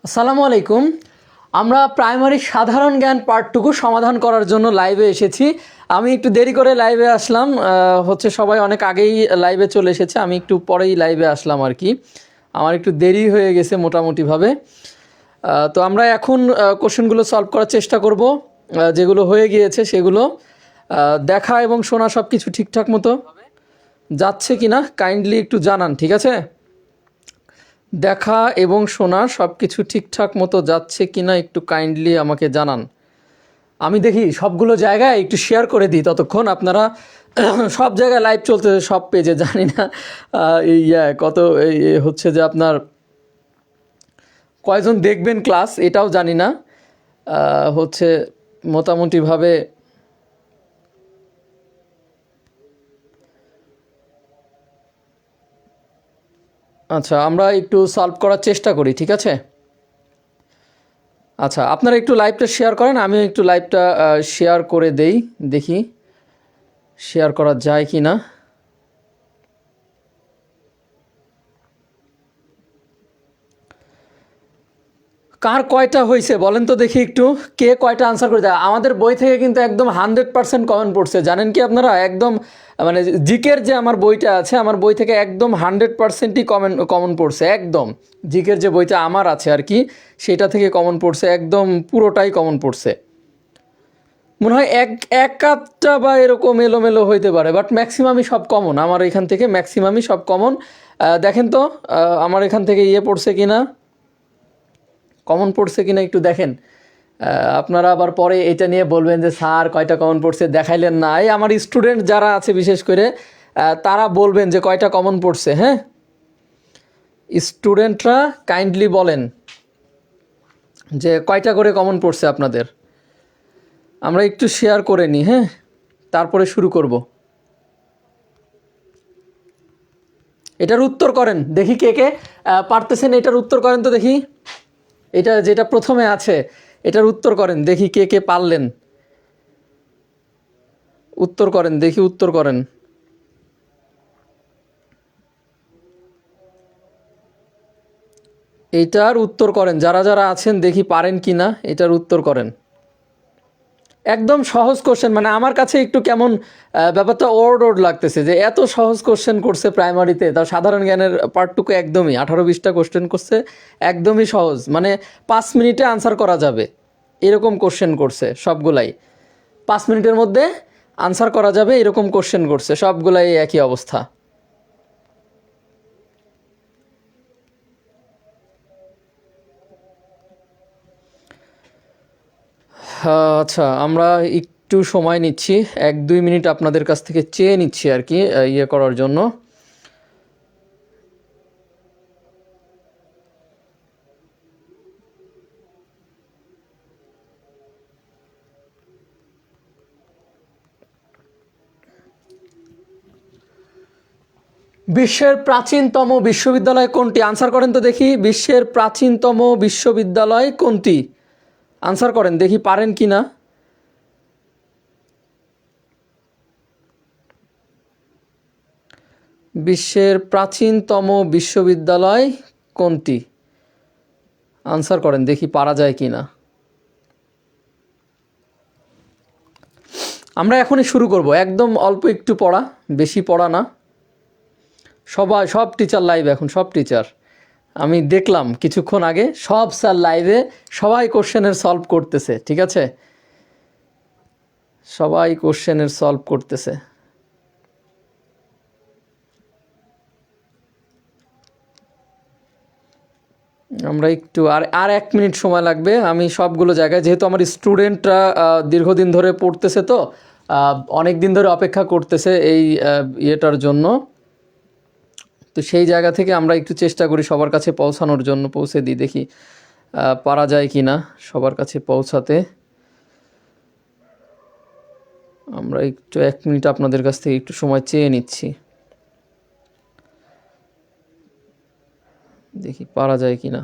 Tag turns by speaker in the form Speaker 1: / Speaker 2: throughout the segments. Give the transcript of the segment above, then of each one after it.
Speaker 1: আসসালামু আলাইকুম। আমরা প্রাইমারি সাধারণ জ্ঞান পার্টটুকু সমাধান করার জন্য লাইভে এসেছি। আমি একটু দেরি করে লাইভে আসলাম, সবাই অনেক আগেই লাইভে চলে এসেছে, আমি একটু পরেই লাইভে আসলাম আর কি। আমার একটু দেরি হয়ে গেছে মোটামুটিভাবে। তো আমরা এখন কোশ্চেনগুলো সলভ করার চেষ্টা করব। যেগুলো হয়ে গিয়েছে সেগুলো দেখা এবং শোনা সব কিছু ঠিকঠাক মতো যাচ্ছে কি না কাইন্ডলি একটু জানান, ঠিক আছে? দেখা এবং শোনা সব কিছু ঠিকঠাক মতো যাচ্ছে কি না একটু কাইন্ডলি আমাকে জানান। আমি দেখি সবগুলো জায়গায় একটু শেয়ার করে দিই, ততক্ষণ আপনারা সব জায়গায় লাইভ চলতেছে, সব পেজে, জানি না কত হচ্ছে যে আপনার কয়জন দেখবেন ক্লাস এটাও জানি না। হচ্ছে মোটামুটিভাবে আচ্ছা, আমরা একটু সলভ করার চেষ্টা করি, ঠিক আছে? আচ্ছা, আপনারা একটু লাইভটা শেয়ার করেন, আমিও একটু লাইভটা শেয়ার করে দেই, দেখি শেয়ার করা যায় কি না। কার কয়টা হয়েছে বলেন তো দেখি একটু, কে কয়টা আনসার করে দেয়। আমাদের বই থেকে কিন্তু একদম 100% কমন পড়ছে, জানেন কি আপনারা? একদম মানে জিকের যে আমার বইটা আছে, আমার বই থেকে একদম 100%ই কমন পড়ছে। একদম জিকের যে বইটা আমার আছে আর কি, সেটা থেকে কমন পড়ছে, একদম পুরোটাই কমন পড়ছে। মনে হয় এক আধটা বা এরকম এলোমেলো হইতে পারে, বাট ম্যাক্সিমামই সব কমন। আমার এখান থেকে ম্যাক্সিমামই সব কমন। দেখেন তো আমার এখান থেকে পড়ছে কিনা, কমন পড়ছে কিনা একটু দেখেন। আপনারা আবার পরে এটা নিয়ে বলবেন যে স্যার কয়টা কমন পড়ছে দেখাইলেন না। এই আমার স্টুডেন্ট যারা আছে বিশেষ করে তারা বলবেন যে কয়টা কমন পড়ছে। হ্যাঁ, স্টুডেন্টরা কাইন্ডলি বলেন যে কয়টা করে কমন পড়ছে আপনাদের। আমরা একটু শেয়ার করে নিই, হ্যাঁ, তারপরে শুরু করব। এটার উত্তর করেন দেখি, কে কে পারতেছেন এটার উত্তর করেন তো দেখি। এটা যেটা প্রথমে আছে এটার উত্তর করেন দেখি, কে কে পারলেন উত্তর করেন দেখি, উত্তর করেন। এইটার উত্তর করেন, যারা যারা আছেন দেখি পারেন কি না, এটার উত্তর করেন। একদম সহজ কোশ্চেন, মানে আমার কাছে একটু কেমন ব্যাপারটা ওড লাগতেছে যে এত সহজ কোশ্চেন করছে প্রাইমারিতে, তাও সাধারণ জ্ঞানের পার্টটুকু একদমই 18-20টা কোশ্চেন করছে, একদমই সহজ, মানে 5 মিনিটে আনসার করা যাবে এরকম কোশ্চেন করছে সবগুলাই। 5 মিনিটের মধ্যে আনসার করা যাবে এরকম কোশ্চেন করছে সবগুলাই, একই অবস্থা। আচ্ছা, আমরা একটু সময় নিচ্ছি, 1-2 মিনিট আপনাদের কাছ থেকে চেয়ে নিচ্ছি আর কি, করার জন্য। বিশ্বের প্রাচীনতম বিশ্ববিদ্যালয় কোনটি? আনসার করেন তো দেখি, বিশ্বের প্রাচীনতম বিশ্ববিদ্যালয় কোনটি? আনসার করেন দেখি পারেন কি না। বিশ্বের প্রাচীনতম বিশ্ববিদ্যালয় কোনটি? আনসার করেন দেখি পারা যায় কি না। আমরা এখনই শুরু করব, একদম অল্প একটু পড়া, বেশি পড়া না। সব টিচার লাইভ এখন, সব টিচার আমি দেখলাম কিছুক্ষণ আগে, সব স্যার লাইভে, সবাই কোশ্চেনের সলভ করতেছে, ঠিক আছে? সবাই কোশ্চেনের সলভ করতেছে। আমরা একটু আর 1 মিনিট সময় লাগবে। আমি সবগুলো জায়গায়, যেহেতু আমার স্টুডেন্টরা দীর্ঘদিন ধরে পড়তেছে, তো অনেক দিন ধরে অপেক্ষা করতেছে এই ইয়েটার জন্য, তো সেই জায়গা থেকে আমরা একটু চেষ্টা করি সবার কাছে পৌঁছানোর জন্য, পৌঁছে দিই, দেখি পারা যায় কি না সবার কাছে পৌঁছাতে। আমরা একটু 1 মিনিট আপনাদের কাছ থেকে একটু সময় চেয়ে নিচ্ছি, দেখি পারা যায় কি না।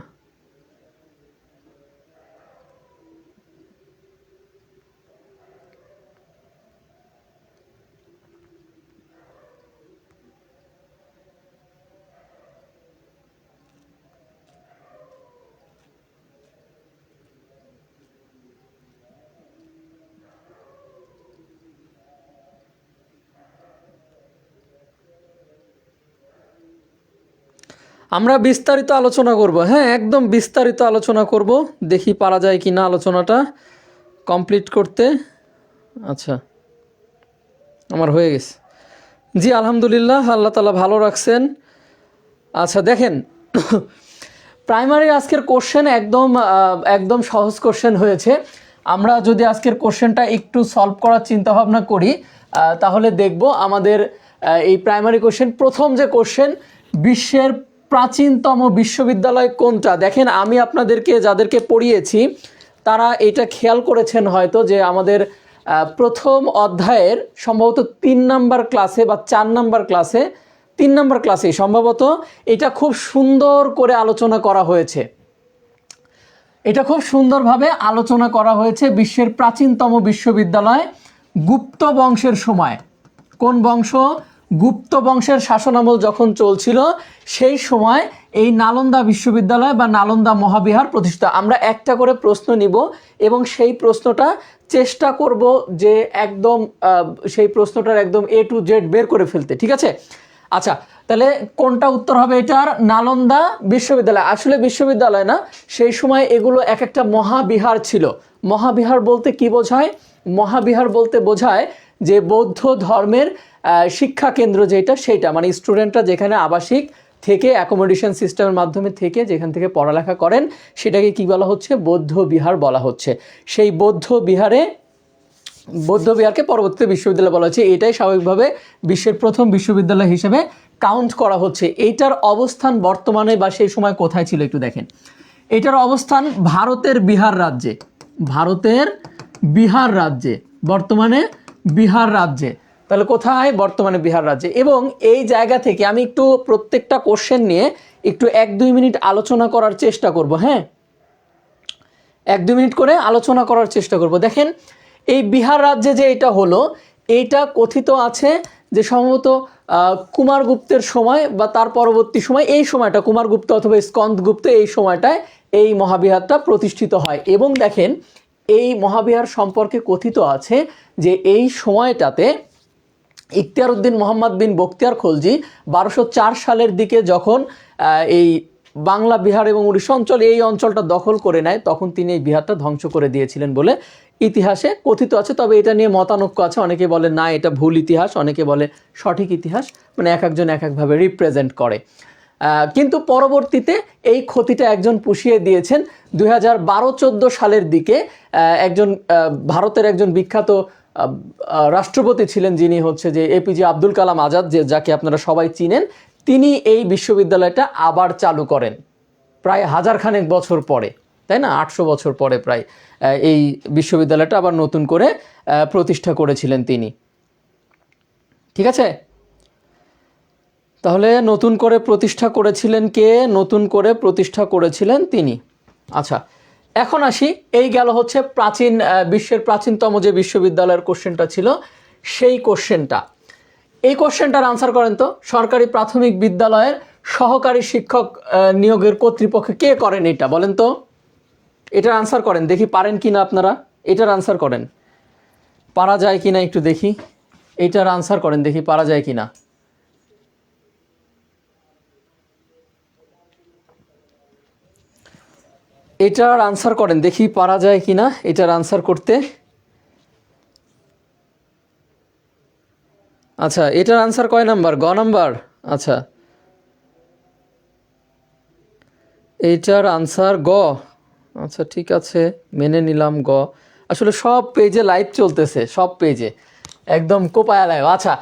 Speaker 1: আমরা বিস্তারিত আলোচনা করব, হ্যাঁ একদম বিস্তারিত আলোচনা করব। দেখি পারা যায় কি না আলোচনাটা কমপ্লিট করতে। আচ্ছা, আমার হয়ে গেছে। জি আলহামদুলিল্লাহ, আল্লাহ তাআলা ভালো রাখছেন। আচ্ছা দেখেন, প্রাইমারির আজকের কোশ্চেন একদম সহজ কোশ্চেন হয়েছে। আমরা যদি আজকের কোশ্চেনটা একটু সলভ করার চিন্তা ভাবনা করি তাহলে দেখব আমাদের এই প্রাইমারি কোশ্চেন, প্রথম যে কোশ্চেন, বিশ্বের প্রাচীনতম বিশ্ববিদ্যালয় কোনটা? দেখেন আমি আপনাদেরকে যাদেরকে পড়িয়েছি তারা এটা খেয়াল করেছেন হয়তো যে আমাদের প্রথম অধ্যায়ের সম্ভবত 3 নাম্বার ক্লাসে বা 4 নাম্বার ক্লাসে, 3 নাম্বার ক্লাসেই সম্ভবত এটা খুব সুন্দর করে আলোচনা করা হয়েছে। এটা খুব সুন্দরভাবে আলোচনা করা হয়েছে। বিশ্বের প্রাচীনতম বিশ্ববিদ্যালয় গুপ্ত বংশের সময়, কোন বংশ? গুপ্ত বংশের শাসনামল যখন চলছিল সেই সময় এই নালন্দা বিশ্ববিদ্যালয় বা নালন্দা মহাবিহার প্রতিষ্ঠিত। আমরা একটা করে প্রশ্ন নিব এবং সেই প্রশ্নটা চেষ্টা করব যে একদম সেই প্রশ্নটার একদম A to Z বের করে ফেলতে, ঠিক আছে? আচ্ছা, তাহলে কোনটা উত্তর হবে এটার? নালন্দা বিশ্ববিদ্যালয়। আসলে বিশ্ববিদ্যালয় না, সেই সময় এগুলো এক একটা মহাবিহার ছিল। মহাবিহার বলতে কি বোঝায়? মহাবিহার বলতে বোঝায় যে বৌদ্ধ ধর্মের শিক্ষা কেন্দ্র যেটা, সেইটা মানে স্টুডেন্টরা যেখানে আবাসিক থেকে অ্যাকোমোডেশন সিস্টেমের মাধ্যমে থেকে যেখান থেকে পড়ালেখা করেন সেটাকে কি বলা হচ্ছে? বৌদ্ধ বিহার বলা হচ্ছে। সেই বৌদ্ধ বিহারকে পরবর্তীতে বিশ্ববিদ্যালয় বলা হচ্ছে। এটাই স্বাভাবিকভাবে বিশ্বের প্রথম বিশ্ববিদ্যালয় হিসেবে কাউন্ট করা হচ্ছে। এইটার অবস্থান বর্তমানে বা সেই সময় কোথায় ছিল একটু দেখেন। এটার অবস্থান ভারতের বিহার রাজ্যে, ভারতের বিহার রাজ্যে, বর্তমানে বিহার রাজ্যে। তাহলে কোথায়? বর্তমানে বিহার রাজ্যে। এবং এই জায়গা থেকে আমি একটু প্রত্যেকটা কোশ্চেন নিয়ে একটু 1-2 মিনিট আলোচনা করার চেষ্টা করব। হ্যাঁ, 1-2 মিনিট করে আলোচনা করার চেষ্টা করব। দেখেন এই বিহার রাজ্যে যে এটা হলো, এইটা কথিত আছে যে সম্ভবত কুমারগুপ্তের সময় বা তার পরবর্তী সময়, এই সময়টা কুমারগুপ্ত অথবা স্কন্দগুপ্ত, এই সময়টায় এই মহাবিহারটা প্রতিষ্ঠিত হয়। এবং দেখেন এই মহাবিহার সম্পর্কে কথিত আছে যে এই সময়টাতে ইখতিয়ার উদ্দিন মোহাম্মদ বিন বখতিয়ার খলজি 1204 সালের দিকে যখন এই বাংলা বিহার এবং উড়িষ্যা অঞ্চল, এই অঞ্চলটা দখল করে নেয়, তখন তিনি এই বিহারটা ধ্বংস করে দিয়েছিলেন বলে ইতিহাসে কথিত আছে। তবে এটা নিয়ে মতানৈক্য আছে, অনেকে বলে না এটা ভুল ইতিহাস, অনেকে বলে সঠিক ইতিহাস, মানে এক একজন এক একভাবে রিপ্রেজেন্ট করে। কিন্তু পরবর্তীতে এই ক্ষতিটা একজন পুষিয়ে দিয়েছেন। 2012-14 সালের দিকে একজন ভারতের একজন বিখ্যাত রাষ্ট্রপতি ছিলেন, যিনি হচ্ছে যে APJ আব্দুল কালাম আজাদ, যাকে আপনারা সবাই চিনেন। তিনি এই বিশ্ববিদ্যালয়টা আবার চালু করেন প্রায় 1000 খানেক বছর পরে, তাই না? 800 বছর পরে প্রায় এই বিশ্ববিদ্যালয়টা আবার নতুন করে প্রতিষ্ঠা করেছিলেন তিনি, ঠিক আছে? তাহলে নতুন করে প্রতিষ্ঠা করেছিলেন কে? নতুন করে প্রতিষ্ঠা করেছিলেন তিনি। আচ্ছা, এখন আসি, এই গেল হচ্ছে বিশ্বের প্রাচীনতম যে বিশ্ববিদ্যালয়ের কোশ্চেনটা ছিল সেই কোশ্চেনটা। এই কোশ্চেনটার আনসার করেন তো। সরকারি প্রাথমিক বিদ্যালয়ের সহকারী শিক্ষক নিয়োগের কর্তৃপক্ষ কে করেন? এটা বলেন তো, এটার আনসার করেন দেখি, পারেন কিনা আপনারা? এটার আনসার করেন, পারা যায় কিনা একটু দেখি। এটার আনসার করেন দেখি, পারা যায় কিনা। এটার আনসার করেন দেখি, পারা যায় কিনা এটার আনসার করতে। আচ্ছা, এটার আনসার কয় নাম্বার? গ নাম্বার। আচ্ছা, এইটার আনসার গ। আচ্ছা ঠিক আছে, মেনে নিলাম গ। আসলে সব পেজে লাইভ চলতেছে, সব পেজে একদম কোপায়া লাইভ। আচ্ছা,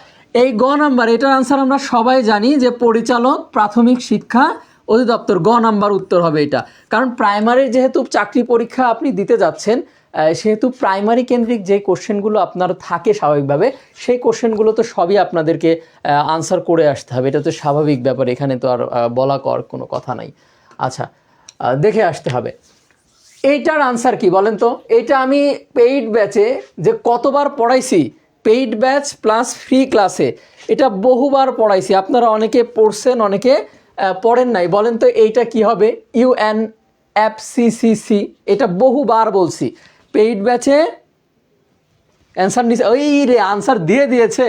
Speaker 1: এই গ নাম্বার, এটার আনসার আমরা সবাই জানি যে পরিচালক প্রাথমিক শিক্ষা অধিদপ্তর। গ নাম্বার উত্তর হবে এটা। কারণ প্রাইমারির যেহেতু চাকরি পরীক্ষা আপনি দিতে যাচ্ছেন, সেহেতু প্রাইমারি কেন্দ্রিক যে কোশ্চেনগুলো আপনার থাকে স্বাভাবিকভাবে, সেই কোশ্চেনগুলো তো সবই আপনাদেরকে আনসার করে আসতে হবে। এটা তো স্বাভাবিক ব্যাপার, এখানে তো আর বলা কর কোনো কথা নাই। আচ্ছা, দেখে আসতে হবে। এইটার আনসার কি বলেন তো? এটা আমি পেইড ব্যাচে যে কতবার পড়াইছি, পেইড ব্যাচ প্লাস ফ্রি ক্লাসে এটা বহুবার পড়াইছি। আপনারা অনেকে পড়ছেন, অনেকে পড়েন নাই। বলেন তো এইটা কি হবে? UNFCCC, এটা বহুবার বলছি। পেইড ব্যাচে অ্যান্সার নিছে, ওই রে আনসার দিয়ে দিয়েছে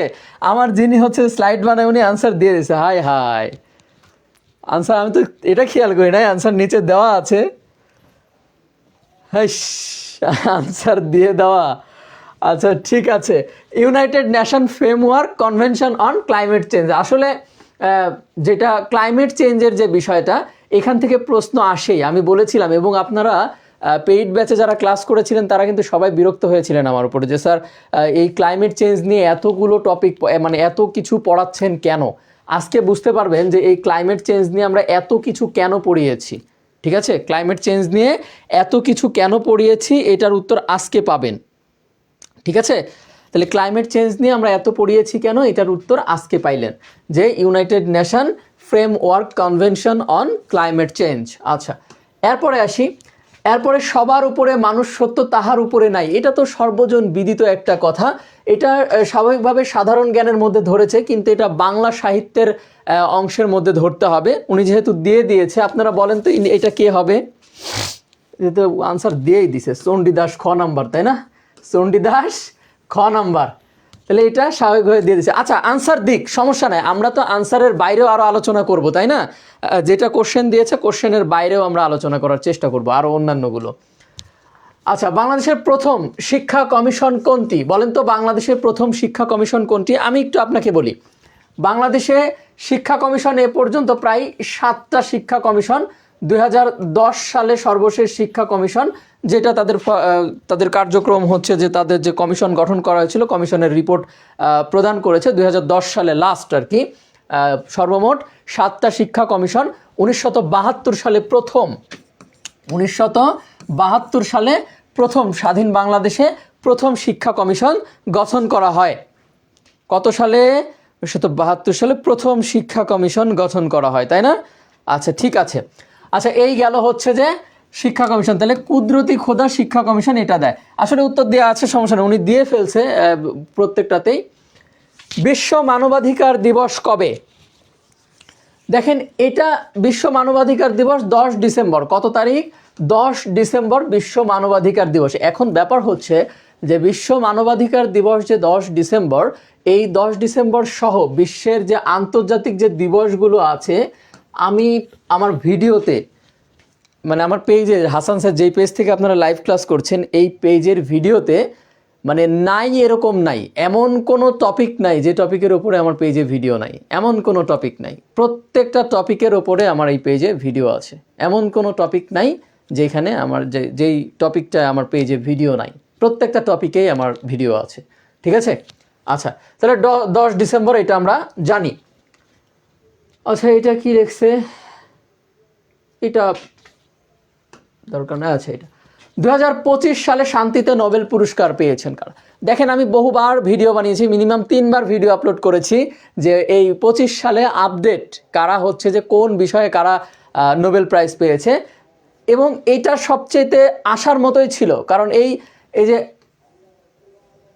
Speaker 1: আমার যিনি হচ্ছে স্লাইড বানায়, উনি আনসার দিয়ে দিয়েছে। হাই হাই, আনসার আমি তো এটা খেয়াল করি নাই, আনসার নিচে দেওয়া আছে। হ্যাঁ, আনসার দিয়ে দেওয়া। আচ্ছা ঠিক আছে, United nation framework convention on climate change. আসলে যেটা ক্লাইমেট চেঞ্জের যে বিষয়টা, এখান থেকে প্রশ্ন আসেই, আমি বলেছিলাম। এবং আপনারা পেইড ব্যাচে যারা ক্লাস করেছিলেন তারা কিন্তু সবাই বিরক্ত হয়েছিলেন আমার উপরে, যে স্যার এই ক্লাইমেট চেঞ্জ নিয়ে এতগুলো টপিক, মানে এত কিছু পড়াচ্ছেন কেন। আজকে বুঝতে পারবেন যে এই ক্লাইমেট চেঞ্জ নিয়ে আমরা এত কিছু কেন পড়িয়েছি। ঠিক আছে, ক্লাইমেট চেঞ্জ নিয়ে এত কিছু কেন পড়িয়েছি এটার উত্তর আজকে পাবেন। ঠিক আছে, তাহলে ক্লাইমেট চেঞ্জ নিয়ে আমরা এত পড়িয়েছি কেন, এটার উত্তর আজকে পাইলেন, যে United nation framework convention on climate change. আচ্ছা, এরপরে আসি। এরপরে সবার উপরে মানুষ সত্য, তাহার উপরে নাই। এটা তো সর্বজন বিদিত একটা কথা। এটা স্বাভাবিকভাবে সাধারণ জ্ঞানের মধ্যে ধরেছে, কিন্তু এটা বাংলা সাহিত্যের অংশের মধ্যে ধরতে হবে। উনি যেহেতু দিয়ে দিয়েছে, আপনারা বলেন তো এটা কে হবে? যেহেতু আনসার দিয়েই দিছে, চণ্ডীদাস খ নাম্বার, তাই না? চণ্ডীদাস খ নাম্বার, তাহলে এটা স্বাভাবিকভাবে দিয়ে দিচ্ছে। আচ্ছা, আনসার দিক, সমস্যা নাই, আমরা তো আনসারের বাইরেও আরও আলোচনা করব, তাই না? যেটা কোশ্চেন দিয়েছে কোশ্চেনের বাইরেও আমরা আলোচনা করার চেষ্টা করব, আরও অন্যান্যগুলো। আচ্ছা, বাংলাদেশের প্রথম শিক্ষা কমিশন কোনটি? বলেন তো বাংলাদেশের প্রথম শিক্ষা কমিশন কোনটি? আমি একটু আপনাকে বলি, বাংলাদেশে শিক্ষা কমিশন এ পর্যন্ত প্রায় 7টা শিক্ষা কমিশন। 2010 সালে সর্বশেষ শিক্ষা কমিশন, যেটা তাদের কার্যক্রম হচ্ছে যে তাদের যে কমিশন গঠন করা হয়েছিল, কমিশনের রিপোর্ট প্রদান করেছে 2010 সালে লাস্ট আর কি। সর্বমোট 7টা শিক্ষা কমিশন। 1972 সালে প্রথম, 1972 সালে প্রথম স্বাধীন বাংলাদেশে প্রথম শিক্ষা কমিশন গঠন করা হয়। কত সালে? 1972 সালে প্রথম শিক্ষা কমিশন গঠন করা হয়, তাই না? আচ্ছা ঠিক আছে। আচ্ছা, এই গেল হচ্ছে যে শিক্ষা কমিশন। তাহলে কুদরতি খোদা শিক্ষা কমিশন এটা দেয়। আসলে উত্তর দেওয়া আছে, সমস্যা নেই, উনি দিয়ে ফেলছে প্রত্যেকটাতেই। বিশ্ব মানবাধিকার দিবস কবে? দেখেন, এটা বিশ্ব মানবাধিকার দিবস 10 ডিসেম্বর। কত তারিখ? 10 ডিসেম্বর বিশ্ব মানবাধিকার দিবস। এখন ব্যাপার হচ্ছে যে বিশ্ব মানবাধিকার দিবস যে 10 ডিসেম্বর, এই 10 ডিসেম্বর সহ বিশ্বের যে আন্তর্জাতিক যে দিবসগুলো আছে, আমি আমার ভিডিওতে, মানে আমার পেজে, হাসান স্যার যেই পেজ থেকে আপনারা লাইভ ক্লাস করছেন, এই পেজের ভিডিওতে মানে নাই, এরকম নাই, এমন কোনো টপিক নাই যে টপিকের ওপরে আমার পেজে ভিডিও নাই। এমন কোনো টপিক নাই, প্রত্যেকটা টপিকের ওপরে আমার এই পেজে ভিডিও আছে। এমন কোনো টপিক নাই যেখানে আমার যেই টপিকটা আমার পেজে ভিডিও নাই, প্রত্যেকটা টপিকেই আমার ভিডিও আছে। ঠিক আছে? আচ্ছা, তাহলে 10 ডিসেম্বর এটা আমরা জানি। আচ্ছা, এটা কি লিখছে? এটা দরকার না। আচ্ছা, এটা 2025 সালে শান্তিতে নোবেল পুরস্কার পেয়েছেন কারা? দেখেন, আমি বহুবার ভিডিও বানিয়েছি, মিনিমাম 3বার ভিডিও আপলোড করেছি যে এই 25 সালে আপডেট কারা হচ্ছে, যে কোন বিষয়ে কারা নোবেল প্রাইজ পেয়েছে। এবং এটা সবচেয়ে আশার মতোই ছিল, কারণ এই যে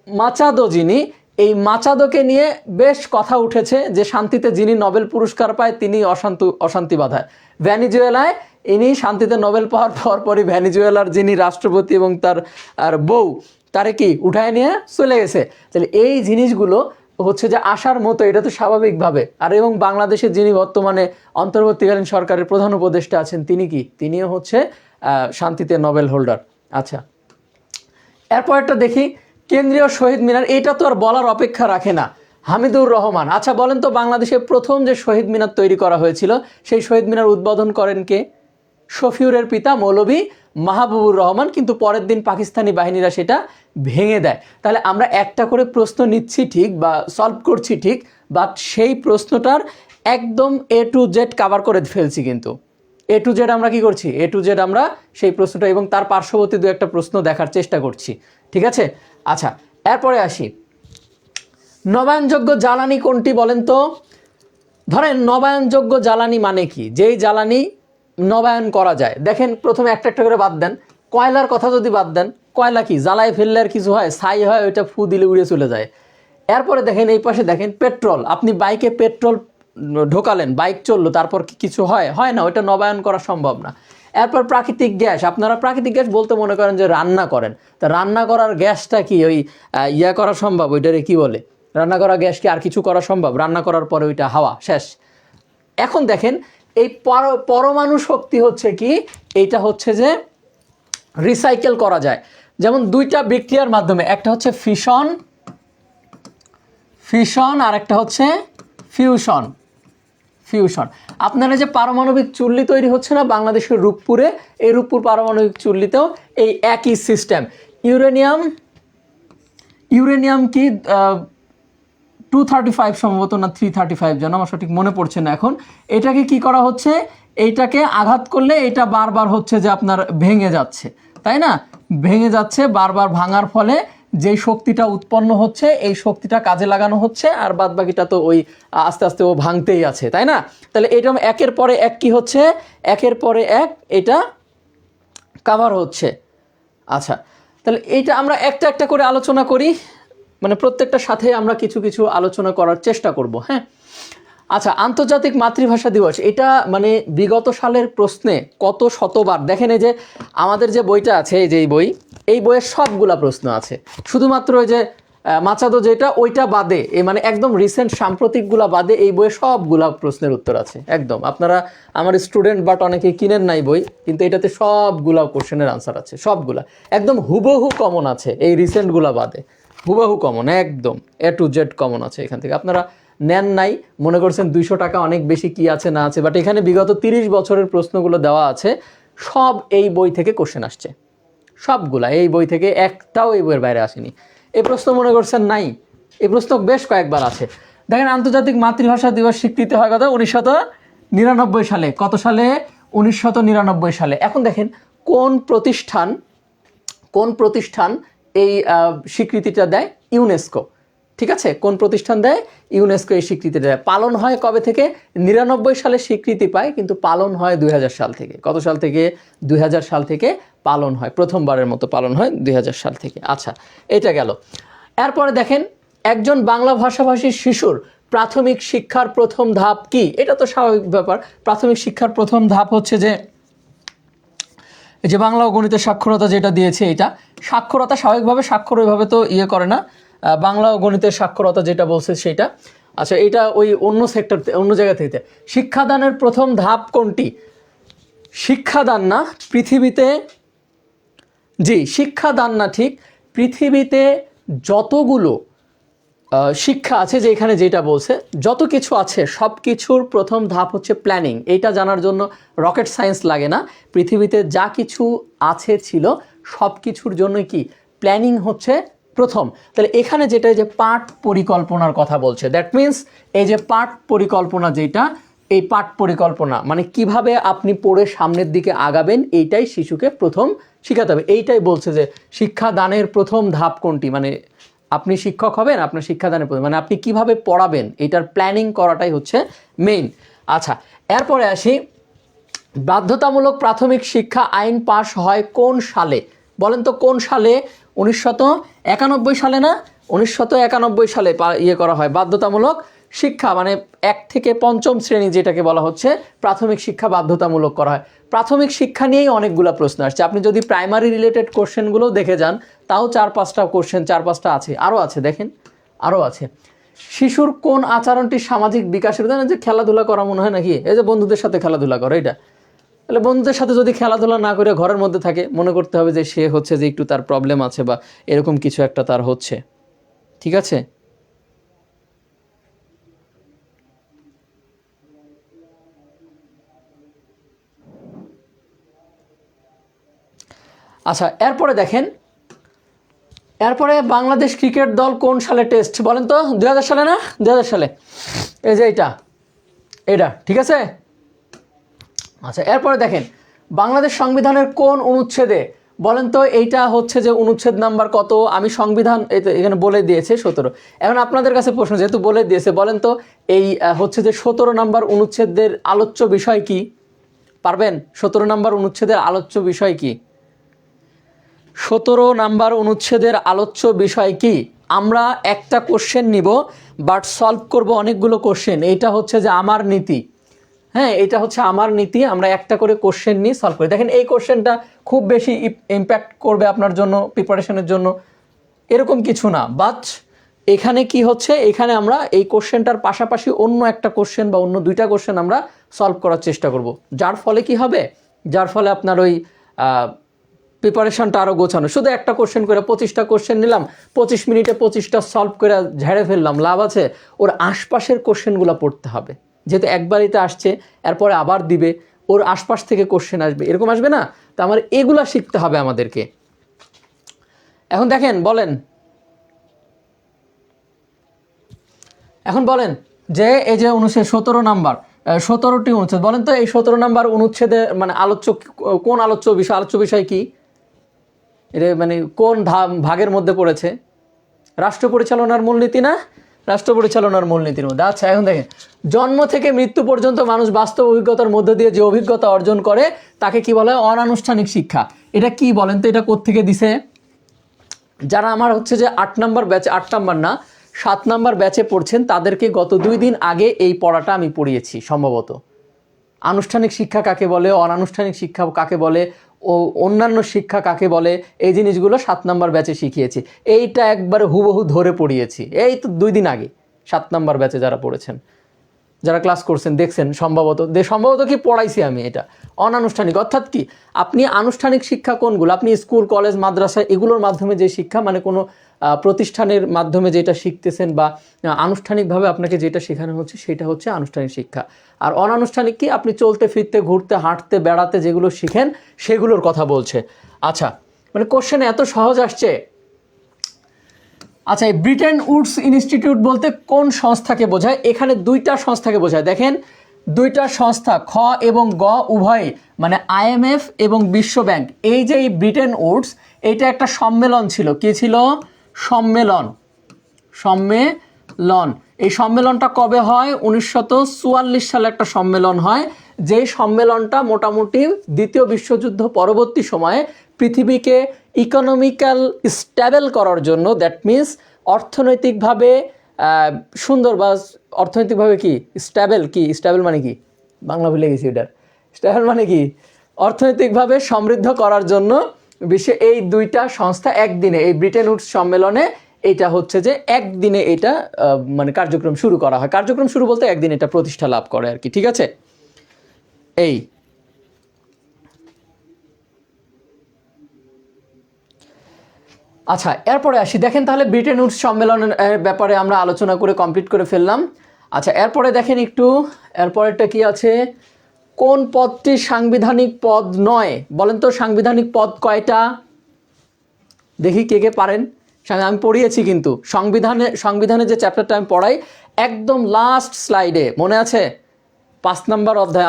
Speaker 1: মাচাদো, যিনি, এই মাচাদোকে নিয়ে বেশ কথা উঠেছে যে শান্তিতে যিনি নোবেল পুরস্কার পায় তিনি অশান্তি বাধায়। ভেনিজুয়েলায় ইনি শান্তিতে নোবেল পাওয়ার পরই ভেনিজুয়েলার যিনি রাষ্ট্রপতি এবং তার বউ, তারে কি উঠায় নিয়ে চলে গেছে। তাহলে এই জিনিসগুলো হচ্ছে যে আসার মতো, এটা তো স্বাভাবিকভাবে। আর এবং বাংলাদেশের যিনি বর্তমানে অন্তর্বর্তীকালীন সরকারের প্রধান উপদেষ্টা আছেন, তিনি কি, তিনিও হচ্ছে শান্তিতে নোবেল হোল্ডার। আচ্ছা, এরপর একটা দেখি, কেন্দ্রীয় শহীদ মিনার, এটা তো আর বলার অপেক্ষা রাখে না, হামিদুর রহমান। আচ্ছা বলেন তো, বাংলাদেশে প্রথম যে শহীদ মিনার তৈরি করা হয়েছিল, সেই শহীদ মিনার উদ্বোধন করেন কে? শফিউরের পিতা মৌলভী মাহবুবুর রহমান। কিন্তু পরের দিন পাকিস্তানি বাহিনীরা সেটা ভেঙে দেয়। তাহলে আমরা একটা করে প্রশ্ন নিচ্ছি ঠিক, বা সলভ করছি ঠিক, বাট সেই প্রশ্নটার একদম A to Z কভার করে ফেলছি। কিন্তু A to Z আমরা কি করছি? A to Z আমরা সেই প্রশ্নটা এবং তার পার্শ্ববর্তী দু একটা প্রশ্ন দেখার চেষ্টা করছি। ঠিক আছে? আচ্ছা, এরপরে আসি, নবায়নযোগ্য জ্বালানি কোনটি বলেন তো? ধরেন, নবায়নযোগ্য জ্বালানি মানে কি? যেই জ্বালানি নবায়ন করা যায়। দেখেন, প্রথমে একটা একটা করে বাদ দেন। কয়লার কথা যদি বাদ দেন, কয়লা কি জ্বালায় ফেললে আর কিছু হয়? ছাই হয়, ওইটা ফু দিলে উড়ে চলে যায়। এরপরে দেখেন, এই পাশে দেখেন পেট্রোল। আপনি বাইকে পেট্রোল ঢোকালেন, বাইক চললো, তারপর কি কিছু হয়? হয় না, ওইটা নবায়ন করা সম্ভব না। এরপর প্রাকৃতিক গ্যাস। আপনারা প্রাকৃতিক গ্যাস বলতে মনে করেন যে রান্না করেন, তা রান্না করার গ্যাসটা কি ওই করা সম্ভব? ওইটারে কি বলে? রান্না করা গ্যাস কি আর কিছু করা সম্ভব? রান্না করার পরে ওইটা হাওয়া, শেষ। এখন দেখেন, এই পরমাণু শক্তি হচ্ছে কি, এইটা হচ্ছে যে রিসাইকেল করা যায়। যেমন দুইটা বিক্রিয়ার মাধ্যমে, একটা হচ্ছে ফিশন আর একটা হচ্ছে ফিউশন। আপনারা যে পারমাণবিক চুল্লি তৈরি হচ্ছে না বাংলাদেশের রূপপুরে, এই রূপপুর পারমাণবিক চুল্লিতেও এই একই সিস্টেম। ইউরেনিয়াম কি 235 সম্ভবত, না 335, যেন আমার সঠিক মনে পড়ছে না এখন। এটাকে কি করা হচ্ছে, এইটাকে আঘাত করলে এটা বারবার হচ্ছে যে আপনার ভেঙে যাচ্ছে, তাই না? ভেঙে যাচ্ছে, বারবার ভাঙার ফলে যেই শক্তিটা উৎপন্ন হচ্ছে এই শক্তিটা কাজে লাগানো হচ্ছে, আর বাদ বাকিটা তো ওই আস্তে আস্তে ও ভাঙতেই আছে, তাই না? তাহলে এটা একের পরে এক কি হচ্ছে, একের পরে এক এটা কাভার হচ্ছে। আচ্ছা, তাহলে এইটা আমরা একটা একটা করে আলোচনা করি, মানে প্রত্যেকটার সাথে আমরা কিছু কিছু আলোচনা করার চেষ্টা করব। হ্যাঁ, আচ্ছা, আন্তর্জাতিক মাতৃভাষা দিবস, এটা মানে বিগত সালের প্রশ্নে কত শতবার দেখেন। এই যে আমাদের যে বইটা আছে, এই যে এই বইয়ের সবগুলা প্রশ্ন আছে, শুধুমাত্র ওই যে মাচাদো যেটা ওইটা বাদে, এই মানে একদম রিসেন্ট সাম্প্রতিকগুলা বাদে এই বইয়ে সবগুলা প্রশ্নের উত্তর আছে একদম। আপনারা আমার স্টুডেন্ট বাট অনেকে কিনেন নাই বই, কিন্তু এটাতে সবগুলা কোশ্চেনের আনসার আছে, সবগুলা একদম হুবহু কমন আছে, এই রিসেন্টগুলা বাদে হুবহু কমন, একদম A to Z কমন আছে এখান থেকে। আপনারা নেন নাই, মনে করছেন 200 টাকা অনেক বেশি, কি আছে না আছে, বাট এখানে বিগত 30 বছরের প্রশ্নগুলো দেওয়া আছে, সব এই বই থেকে কোশ্চেন আসছে, সবগুলা এই বই থেকে, একটাও এই বইয়ের বাইরে আসেনি। এই প্রশ্ন মনে করছেন নাই, এই প্রশ্ন বেশ কয়েকবার আছে। দেখেন, আন্তর্জাতিক মাতৃভাষা দিবস স্বীকৃতি হয় কত, 1999 সালে। কত সালে? 1999 সালে। এখন দেখেন কোন প্রতিষ্ঠান এই স্বীকৃতিটা দেয়? ইউনেস্কো। ঠিক আছে, কোন প্রতিষ্ঠান দেয়? ইউনেস্কো এই স্বীকৃতি দেয়। পালন হয় কবে থেকে? 99 সালে স্বীকৃতি পায়, কিন্তু পালন হয় 2000 সাল থেকে। কত সাল থেকে? 2000 সাল থেকে পালন হয়, প্রথমবারের মতো পালন হয় 2000 সাল থেকে। আচ্ছা, এটা গেল। এরপরে দেখেন, একজন বাংলা ভাষাভাষী শিশুর প্রাথমিক শিক্ষার প্রথম ধাপ কি? এটা তো স্বাভাবিক ব্যাপার। প্রাথমিক শিক্ষার প্রথম ধাপ হচ্ছে যে বাংলা ও গণিতের সাক্ষরতা যেটা দিয়েছে, এটা সাক্ষরতা স্বাভাবিকভাবে, স্বাক্ষর ওইভাবে তো করে না, বাংলা ও গণিতের সাক্ষরতা যেটা বলছে সেটা। আচ্ছা, এটা ওই অন্য সেক্টর, অন্য জায়গা থেকে। শিক্ষাদানের প্রথম ধাপ কোনটি? শিক্ষাদান না, পৃথিবীতে, জি শিক্ষাদান না, ঠিক। পৃথিবীতে যতগুলো শিক্ষা আছে, যে এখানে যেটা বলছে যত কিছু আছে সব কিছুর প্রথম ধাপ হচ্ছে প্ল্যানিং। এইটা জানার জন্য রকেট সায়েন্স লাগে না। পৃথিবীতে যা কিছু আছে ছিল সব কিছুর জন্য কি প্ল্যানিং হচ্ছে প্রথম। তাহলে এখানে যেটা যে পাঠ পরিকল্পনার কথা বলছে, দ্যাট মিন্স এই যে পাঠ পরিকল্পনা যেটা, এই পাঠ পরিকল্পনা মানে কিভাবে আপনি পড়ে সামনের দিকে আগাবেন, এইটাই শিশুকে প্রথম শেখাতে হবে। এইটাই বলছে যে শিক্ষাদানের প্রথম ধাপ কোনটি, মানে আপনি শিক্ষক হবেন, আপনার শিক্ষাদানের প্রথম মানে আপনি কিভাবে পড়াবেন, এটার প্ল্যানিং করাটাই হচ্ছে মেইন। আচ্ছা, এরপরে আসি, বাধ্যতামূলক প্রাথমিক শিক্ষা আইন পাশ হয় কোন সালে? বলেন তো কোন সালে? 1991 সালে না? 1991 সালে করা হয় বাধ্যতামূলক শিক্ষা, মানে 1 থেকে 5ম শ্রেণী যেটাকে বলা হচ্ছে প্রাথমিক শিক্ষা বাধ্যতামূলক করা হয়। প্রাথমিক শিক্ষা নিয়েই অনেকগুলো প্রশ্ন আসছে। আপনি যদি প্রাইমারি রিলেটেড কোশ্চেনগুলো দেখে যান, তাও 4-5টা কোশ্চেন, 4-5টা আছে, আরও আছে, দেখেন আরও আছে। শিশুর কোন আচরণটি সামাজিক বিকাশের, জানেন যে খেলাধুলা করা মনে হয় নাকি, এই যে বন্ধুদের সাথে খেলাধুলা করে, এটা তাহলে বন্ধুদের সাথে যদি খেলাধুলা না করে ঘরের মধ্যে থাকে, মনে করতে হবে যে সে হচ্ছে যে একটু তার প্রবলেম আছে বা এরকম কিছু একটা তার হচ্ছে। ঠিক আছে, আচ্ছা এরপরে দেখেন, এরপরে বাংলাদেশ ক্রিকেট দল কোন সালে টেস্ট, বলেন তো? 2000 সালে না? 2000 সালে। এই যে এটা ঠিক আছে। আচ্ছা, এরপরে দেখেন, বাংলাদেশ সংবিধানের কোন অনুচ্ছেদে, বলেন তো? এইটা হচ্ছে যে অনুচ্ছেদ নাম্বার কত? আমি সংবিধান এখানে বলে দিয়েছে 17। এখন আপনাদের কাছে প্রশ্ন, যেহেতু বলে দিয়েছে, বলেন তো এই হচ্ছে যে 17 নম্বর অনুচ্ছেদের আলোচ্য বিষয় কি? পারবেন? 17 নম্বর অনুচ্ছেদের আলোচ্য বিষয় কি? 17 নাম্বার অনুচ্ছেদের আলোচ্য বিষয় কি? আমরা একটা কোশ্চেন নিব, বাট সলভ করব অনেকগুলো কোশ্চেন। এইটা হচ্ছে যে আমার নীতি। হ্যাঁ, এটা হচ্ছে আমার নীতি। আমরা একটা করে কোশ্চেন নিয়ে সলভ করি। দেখেন, এই কোশ্চেনটা খুব বেশি ইম্প্যাক্ট করবে আপনার জন্য, প্রিপারেশনের জন্য, এরকম কিছু না, বাট এখানে কি হচ্ছে, এখানে আমরা এই কোশ্চেনটার পাশাপাশি অন্য একটা কোশ্চেন বা অন্য দুইটা কোশ্চেন আমরা সলভ করার চেষ্টা করব, যার ফলে কি হবে, যার ফলে আপনার ওই প্রিপারেশনটা আরও গোছানো। শুধু একটা কোশ্চেন করে 25টা কোশ্চেন নিলাম, 25 মিনিটে 25টা সলভ করে ঝেড়ে ফেললাম, লাভ আছে? ওর আশপাশের কোশ্চেনগুলো পড়তে হবে, যেহেতু একবারিতে আসছে, এরপরে আবার দিবে, ওর আশপাশ থেকে কোশ্চেন আসবে, এরকম আসবে না? তো আমার এগুলা শিখতে হবে আমাদেরকে। এখন দেখেন, বলেন, এখন বলেন যে এই যে অনুচ্ছেদ 17 নাম্বার, 17টি অনুচ্ছেদ, বলেন তো এই 17 নাম্বার অনুচ্ছেদে মানে আলোচ্য কোন আলোচ্য বিষয়, আলোচ্য বিষয় কি? এটা মানে কোন ভাগের মধ্যে পড়েছে? রাষ্ট্র পরিচালনার মূলনীতি না? রাষ্ট্র পরিচালনার মূলনীতির মধ্যে। আচ্ছা, এখন দেখেন, জন্ম থেকে মৃত্যু পর্যন্ত মানুষ বাস্তব অভিজ্ঞতার মধ্য দিয়ে যে অভিজ্ঞতা অর্জন করে তাকে কি বলে? অনানুষ্ঠানিক শিক্ষা। এটা কি বলেন তো, এটা কোত্থেকে দিছে? যারা আমার হচ্ছে যে 8 নাম্বার ব্যাচে, 8 নাম্বার না 7 নাম্বার ব্যাচে পড়ছেন, তাদেরকে গত 2 দিন আগে এই পড়াটা আমি পড়িয়েছি সম্ভবত। আনুষ্ঠানিক শিক্ষা কাকে বলে, অনানুষ্ঠানিক শিক্ষা কাকে বলে, ও অন্যান্য শিক্ষা কাকে বলে, এই জিনিসগুলো 7 নাম্বার ব্যাচে শিখিয়েছি। এইটা একবারে হুবহু ধরে পড়িয়েছি, এই তো 2 দিন আগে 7 নাম্বার ব্যাচে যারা পড়েছেন, যারা ক্লাস করছেন দেখছেন সম্ভবত কি পড়াইছি আমি এটা। অনানুষ্ঠানিক অর্থাৎ কি, আপনি আনুষ্ঠানিক শিক্ষা কোনগুলো, আপনি স্কুল কলেজ মাদ্রাসা এগুলোর মাধ্যমে যে শিক্ষা, মানে কোনো প্রতিষ্ঠানের মাধ্যমে যেটা শিখতেছেন বা আনুষ্ঠানিকভাবে আপনাকে যেটা শেখানো হচ্ছে সেটা হচ্ছে আনুষ্ঠানিক শিক্ষা। আর অনানুষ্ঠানিক কি, আপনি চলতে ফিরতে ঘুরতে হাঁটতে বেড়াতে যেগুলো শিখেন সেগুলোর কথা বলছে। আচ্ছা, মানে কোশ্চেন এত সহজ আসছে। আচ্ছা, এই ব্রিটেন উডস ইনস্টিটিউট বলতে কোন সংস্থাকে বোঝায়? এখানে 2টা সংস্থাকে বোঝায়। দেখেন, 2টা সংস্থা খ এবং গ উভয়, মানে IMF এবং বিশ্ব ব্যাংক। এই যে এই ব্রিটেন উডস, এইটা একটা সম্মেলন ছিল। কি ছিল? সম্মেলন। এই সম্মেলনটা কবে হয়? 1944 সালে একটা সম্মেলন হয়, যেই সম্মেলনটা মোটামুটি দ্বিতীয় বিশ্বযুদ্ধ পরবর্তী সময়ে পৃথিবীকে ইকোনমিক্যাল স্ট্যাবল করার জন্য, দ্যাট মিন্স অর্থনৈতিকভাবে সুন্দর বা অর্থনৈতিকভাবে কি স্ট্যাবল, কি স্ট্যাবল মানে কি, বাংলা ভুলে গেছি এটার। স্ট্যাবল মানে কি, অর্থনৈতিকভাবে সমৃদ্ধ করার জন্য বিশ্বে এই 2টা সংস্থা একদিনে, এই ব্রিটেন উডস সম্মেলনে এটা হচ্ছে যে একদিনে এটা মানে কার্যক্রম শুরু করা হয়। কার্যক্রম শুরু বলতে একদিন এটা প্রতিষ্ঠা লাভ করে আর কি, ঠিক আছে? এই আচ্ছা, এরপরে আসি। দেখেন তাহলে ব্রিটেন উডস সম্মেলনের ব্যাপারে আমরা আলোচনা করে কমপ্লিট করে ফেললাম। আচ্ছা, এরপরে দেখেন একটু, এরপরেরটা কি আছে? কোন পদটি সাংবিধানিক পদ নয়? বলেন তো সাংবিধানিক পদ কয়টা? দেখি কে কে পারেন। আমি পড়িয়েছি কিন্তু সংবিধানে যে চ্যাপ্টারটা আমি পড়াই, একদম লাস্ট স্লাইডে মনে আছে? 5 নাম্বার অধ্যায়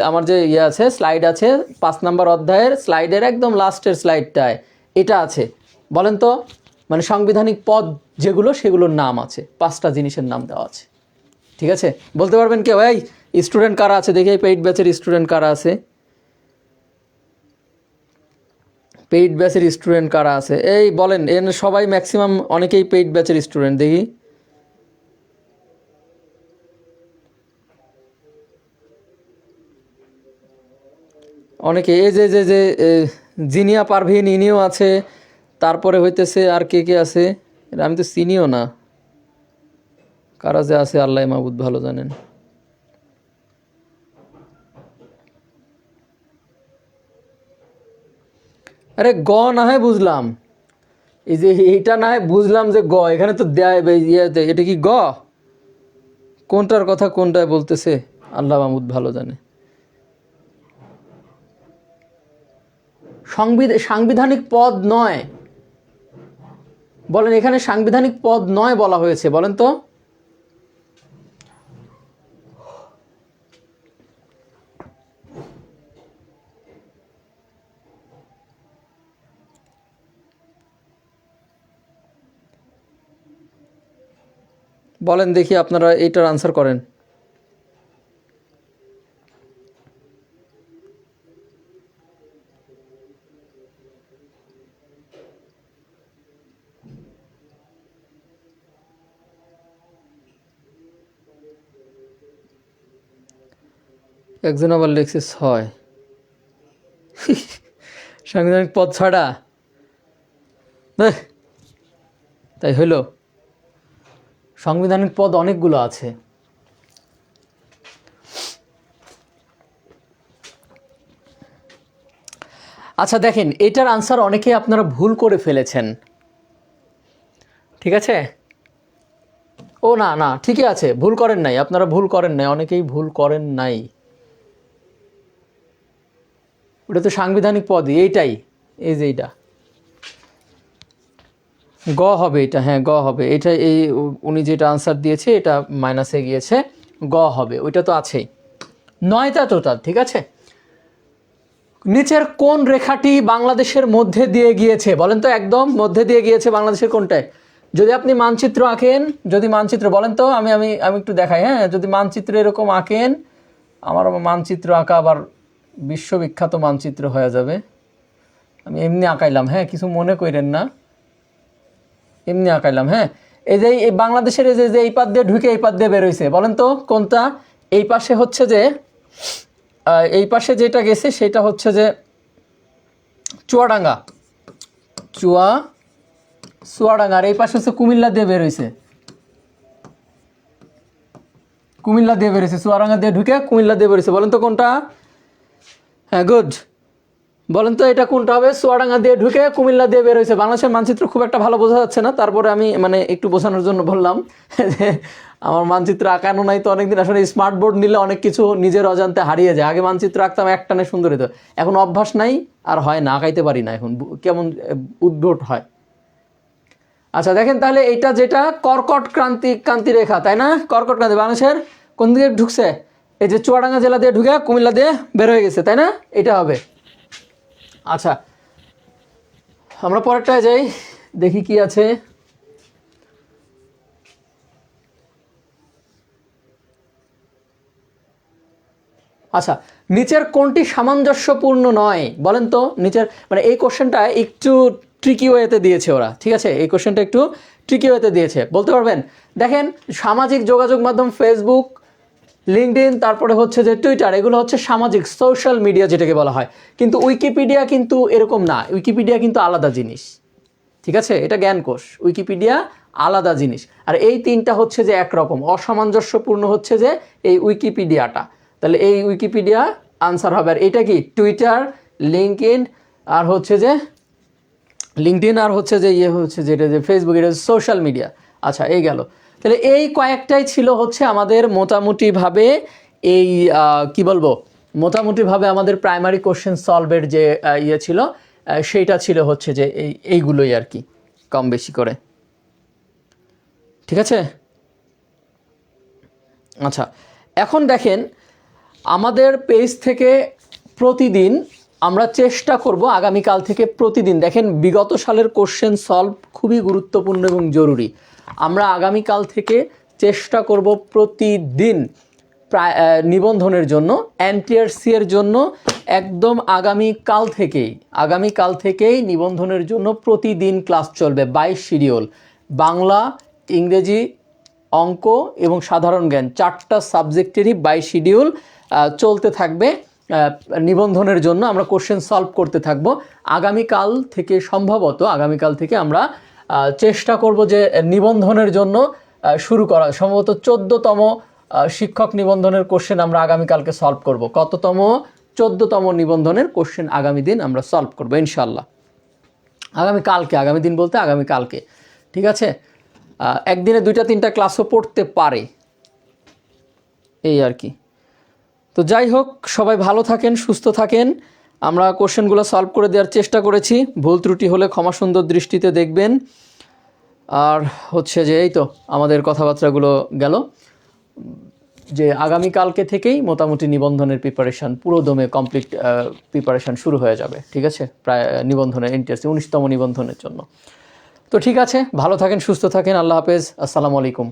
Speaker 1: আমার যে ইয়ে আছে, স্লাইড আছে, 5 নাম্বার অধ্যায়ের স্লাইডের একদম লাস্টের স্লাইডটায় এটা আছে। বলেন তো, মানে সাংবিধানিক পদ যেগুলো, সেগুলোর নাম আছে, 5টা জিনিসের নাম দেওয়া আছে, ঠিক আছে? বলতে পারবেন কেউ? এই স্টুডেন্ট কারা আছে দেখি, পেইড ব্যাচের স্টুডেন্ট কারা আছে? পেইড ব্যাচের স্টুডেন্ট কারা আছে? এই বলেন, সবাই ম্যাক্সিমাম অনেকেই পেইড ব্যাচের স্টুডেন্ট, দেখি। অনেকে, এই যে যে যে জিনিয়া পারভিন, ইনিও আছে, তারপরে হইতেছে আর কে কে আছে, আমি তো চিনিও না কারা যে আছে, আল্লাহ মাহবুদ ভালো জানেন। আরে গ না হয় বুঝলাম, এই যে এইটা না হয় বুঝলাম যে গ, এখানে তো এটা কি গ? কোনটার কথা কোনটায় বলতেছে আল্লাহ মাহমুদ ভালো জানে। সাংবিধানিক পদ নয়, বলেন এখানে সাংবিধানিক পদ নয় বলা হয়েছে, বলেন তো। বলেন দেখি, আপনারা এইটার আনসার করেন। একজন আবার লিখছে 6 সাংবিধানিক পদ ছাড়া, তাই হইল। সাংবিধানিক পদ অনেকগুলো আছে। আচ্ছা দেখেন, এটার আনসার অনেকেই আপনারা ভুল করে ফেলেছেন, ঠিক আছে? ও না না, ঠিকই আছে, ভুল করেন নাই, আপনারা ভুল করেন নাই, অনেকেই ভুল করেন নাই। ওটা তো সাংবিধানিক পদই, এইটাই, এই যে এইটা গ হবে, এটা হ্যাঁ গ হবে, এটা এই উনি যেটা আনসার দিয়েছে এটা মাইনাসে গিয়েছে, গ হবে, ওইটা তো আছেই। 9টা টোটাল, ঠিক আছে। নিচের কোন রেখাটি বাংলাদেশের মধ্যে দিয়ে গিয়েছে বলেন তো, একদম মধ্যে দিয়ে গিয়েছে বাংলাদেশের কোনটায়? যদি আপনি মানচিত্র আঁকেন, যদি মানচিত্র বলেন তো, আমি আমি আমি একটু দেখাই, হ্যাঁ, যদি মানচিত্র এরকম আঁকেন, আমার মানচিত্র আঁকা আবার বিশ্ববিখ্যাত মানচিত্র হয়ে যাবে, আমি এমনি আঁকাইলাম, হ্যাঁ, কিছু মনে করেন না, এমনি আঁকাইলাম, হ্যাঁ। এই যে এই বাংলাদেশের এই যে এই পাত দিয়ে ঢুকে এই পাত দিয়ে বেরোইছে, বলেন তো কোনটা? এই পাশে হচ্ছে যে এই পাশে যেটা গেছে সেটা হচ্ছে যে চুয়াডাঙ্গা, চুয়াডাঙ্গা, আর এই পাশে হচ্ছে কুমিল্লা দিয়ে বেরোইছে, কুমিল্লা দিয়ে বেরোইছে, চুয়াডাঙ্গা দিয়ে ঢুকে কুমিল্লা দিয়ে বেরোইছে, বলেন তো কোনটা? হ্যাঁ গুড, বলেন তো এটা কোনটা হবে? চুয়াডাঙ্গা দিয়ে ঢুকে কুমিল্লা দিয়ে বের হয়েছে। বাংলাদেশের মানচিত্র খুব একটা ভালো বোঝা যাচ্ছে না, তারপরে আমি মানে একটু বোঝানোর জন্য বললাম যে আমার মানচিত্র আঁকানো নাই তো অনেকদিন, আসলে স্মার্ট বোর্ড নিলে অনেক কিছু নিজের অজান্তে হারিয়ে যায়। আগে মানচিত্র আঁকতাম একটানে সুন্দর হতো, এখন অভ্যাস নাই আর হয় না, আঁকাইতে পারি না, এখন কেমন উদ্ভট হয়। আচ্ছা দেখেন তাহলে এটা যেটা কর্কট ক্রান্তি রেখা, তাই না? কর্কট ক্রান্তি বাংলাদেশের কোন দিকে ঢুকছে? এই যে চুয়াডাঙ্গা জেলা দিয়ে ঢুকে কুমিল্লা দিয়ে বের হয়ে গেছে, তাই না? এটা হবে। আচ্ছা আমরা পরেরটায় যাই, দেখি কি আছে। আচ্ছা, নিচের কোনটি সামঞ্জস্যপূর্ণ নয় বলেন তো? নিচের মানে এই কোশ্চেনটা একটু ট্রিকি ওয়েতে দিয়েছে ওরা, ঠিক আছে? এই কোশ্চেনটা একটু ট্রিকি ওয়েতে দিয়েছে, বলতে পারবেন? দেখেন, সামাজিক যোগাযোগ মাধ্যম ফেসবুক, লিঙ্কডইন, তারপরে হচ্ছে যে টুইটার, এগুলো হচ্ছে সামাজিক সোশ্যাল মিডিয়া যেটাকে বলা হয়, কিন্তু উইকিপিডিয়া কিন্তু এরকম না, উইকিপিডিয়া কিন্তু আলাদা জিনিস, ঠিক আছে? এটা জ্ঞানকোষ, উইকিপিডিয়া আলাদা জিনিস। আর এই তিনটা হচ্ছে যে একরকম, অসামঞ্জস্যপূর্ণ হচ্ছে যে এই উইকিপিডিয়াটা, তাহলে এই উইকিপিডিয়া আনসার হবে। আর এটা কি? টুইটার, লিঙ্কডইন, আর হচ্ছে যে লিঙ্কডইন, আর হচ্ছে যে ইয়ে হচ্ছে যেটা যে ফেসবুক, এটা সোশ্যাল মিডিয়া। আচ্ছা এই গেল, তাহলে এই কয়েকটাই ছিল হচ্ছে আমাদের মোটামুটিভাবে এই কি বলবো, মোটামুটিভাবে আমাদের প্রাইমারি কোশ্চেন সলভের যে ইয়ে ছিল, সেইটা ছিল হচ্ছে যে এইগুলোই আর কি, কম বেশি করে, ঠিক আছে? আচ্ছা এখন দেখেন, আমাদের পেজ থেকে প্রতিদিন আমরা চেষ্টা করব আগামীকাল থেকে প্রতিদিন, দেখেন বিগত সালের কোশ্চেন সলভ খুবই গুরুত্বপূর্ণ এবং জরুরি। আমরা আগামীকাল থেকে চেষ্টা করব প্রতিদিন নিবন্ধনের জন্য, এনটিআরসি এর জন্য একদম আগামীকাল থেকেই নিবন্ধনের জন্য প্রতিদিন ক্লাস চলবে, 22 শিডিউল, বাংলা, ইংরেজি, অঙ্ক এবং সাধারণ জ্ঞান, 4টা সাবজেক্টেরই 22 শিডিউল চলতে থাকবে। নিবন্ধনের জন্য আমরা কোশ্চেন সলভ করতে থাকবো আগামীকাল থেকে। আগামীকাল থেকে আমরা চেষ্টা করব যে নিবন্ধনের জন্য শুরু করা, সম্ভবত 14তম শিক্ষক নিবন্ধনের কোশ্চেন আমরা আগামীকালকে সলভ করব। কততম? 14তম নিবন্ধনের কোশ্চেন আগামী দিন আমরা সলভ করব ইনশাল্লাহ। আগামী দিন বলতে আগামীকালকে, ঠিক আছে? একদিনে 2-3টা ক্লাসও পড়তে পারে, এই আর কি। তো যাই হোক, সবাই ভালো থাকেন, সুস্থ থাকেন। আমরা কোশ্চেনগুলো সলভ করে দেওয়ার চেষ্টা করেছি, ভুল ত্রুটি হলে ক্ষমা সুন্দর দৃষ্টিতে দেখবেন। আর হচ্ছে যে এই তো আমাদের কথাবার্তাগুলো গেল, যে আগামীকালকে থেকেই মোটামুটি নিবন্ধনের প্রিপারেশান পুরো দমে কমপ্লিট প্রিপারেশান শুরু হয়ে যাবে, ঠিক আছে? প্রায় নিবন্ধনের এনটিআরসি 19তম নিবন্ধনের জন্য। তো ঠিক আছে, ভালো থাকেন, সুস্থ থাকেন, আল্লাহ হাফেজ, আসসালামু আলাইকুম।